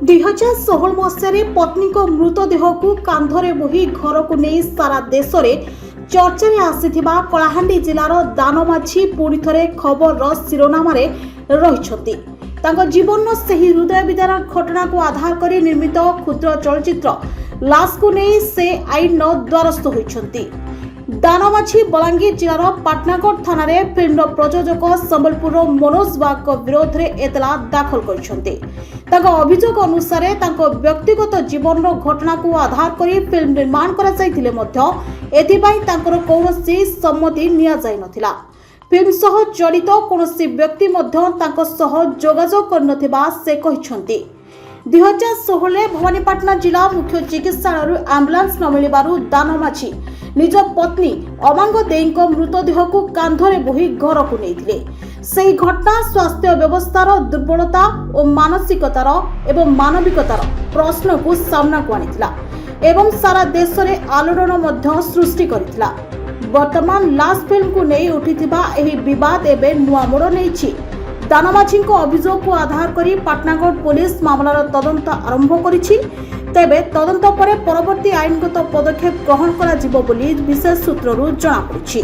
2016 ମସିହାରେ ପତ୍ନୀଙ୍କ ମୃତଦେହକୁ କାନ୍ଧରେ ବୋହି ଘରକୁ ନେଇ ସାରା ଦେଶରେ ଚର୍ଚ୍ଚାରେ ଆସିଥିବା କଳାହାଣ୍ଡି ଜିଲ୍ଲାର ଦାନମାଝୀ ପୁଣି ଥରେ ଖବରର ଶିରୋନାମାରେ ରହିଛନ୍ତି। ତାଙ୍କ ଜୀବନର ସେହି ହୃଦୟ ବିଦାରକ ଘଟଣାକୁ ଆଧାର କରି ନିର୍ମିତ କ୍ଷୁଦ୍ର ଚଳଚ୍ଚିତ୍ର ଲାଶକୁ ନେଇ ସେ ଆଇନର ଦ୍ୱାରସ୍ଥ ହୋଇଛନ୍ତି। ଦାନମାଝୀ ବଲାଙ୍ଗୀର ଜିଲ୍ଲାର ପାଟନାଗଡ଼ ଥାନାରେ ଫିଲ୍ମର ପ୍ରଯୋଜକ ସମ୍ବଲପୁରର ମନୋଜ ବାଗଙ୍କ ବିରୋଧରେ ଏତଲା ଦାଖଲ କରିଛନ୍ତି। ତାଙ୍କ ଅଭିଯୋଗ ଅନୁସାରେ ତାଙ୍କ ବ୍ୟକ୍ତିଗତ ଜୀବନର ଘଟଣାକୁ ଆଧାର କରି ଫିଲ୍ମ ନିର୍ମାଣ କରାଯାଇଥିଲେ ମଧ୍ୟ ଏଥିପାଇଁ ତାଙ୍କର କୌଣସି ସମ୍ମତି ନିଆଯାଇନଥିଲା। ଫିଲ୍ମ ସହ ଜଡ଼ିତ କୌଣସି ବ୍ୟକ୍ତି ମଧ୍ୟ ତାଙ୍କ ସହ ଯୋଗାଯୋଗ କରିନଥିବା ସେ କହିଛନ୍ତି। 2016 ଭବାନୀପାଟଣା ଜିଲ୍ଲା ମୁଖ୍ୟ ଚିକିତ୍ସାଳୟରୁ ଆମ୍ବୁଲାନ୍ସ ନ ମିଳିବାରୁ ଦାନମାଝୀ ନିଜ ପତ୍ନୀ ଅମାଙ୍ଗ ଦେଈଙ୍କ ମୃତଦେହକୁ କାନ୍ଧରେ ବୋହି ଘରକୁ ନେଇଥିଲେ। ସେହି ଘଟଣା ସ୍ୱାସ୍ଥ୍ୟ ବ୍ୟବସ୍ଥାର ଦୁର୍ବଳତା ଓ ମାନସିକତାର ଏବଂ ମାନବିକତାର ପ୍ରଶ୍ନକୁ ସାମ୍ନାକୁ ଆଣିଥିଲା ଏବଂ ସାରା ଦେଶରେ ଆଲୋଡ଼ନ ମଧ୍ୟ ସୃଷ୍ଟି କରିଥିଲା। ବର୍ତ୍ତମାନ ଲାଶ ଫିଲ୍ମକୁ ନେଇ ଉଠିଥିବା ଏହି ବିବାଦ ଏବେ ନୂଆ ମୋଡ଼ ନେଇଛି। ଦାନମାଝୀଙ୍କ ଅଭିଯୋଗକୁ ଆଧାର କରି ପାଟନାଗଡ଼ ପୁଲିସ ମାମଲାର ତଦନ୍ତ ଆରମ୍ଭ କରିଛି। ତେବେ ତଦନ୍ତ ପରେ ପରବର୍ତ୍ତୀ ଆଇନଗତ ପଦକ୍ଷେପ ଗ୍ରହଣ କରାଯିବ ବୋଲି ବିଶେଷ ସୂତ୍ରରୁ ଜଣାପଡ଼ିଛି।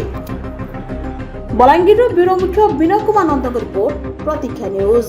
ବଲାଙ୍ଗୀରର ବ୍ୟୁରୋ ମୁଖ୍ୟ ବିନୟ କୁମାର ନନ୍ଦଙ୍କ ରିପୋର୍ଟ, ପ୍ରତୀକ୍ଷା ନ୍ୟୁଜ।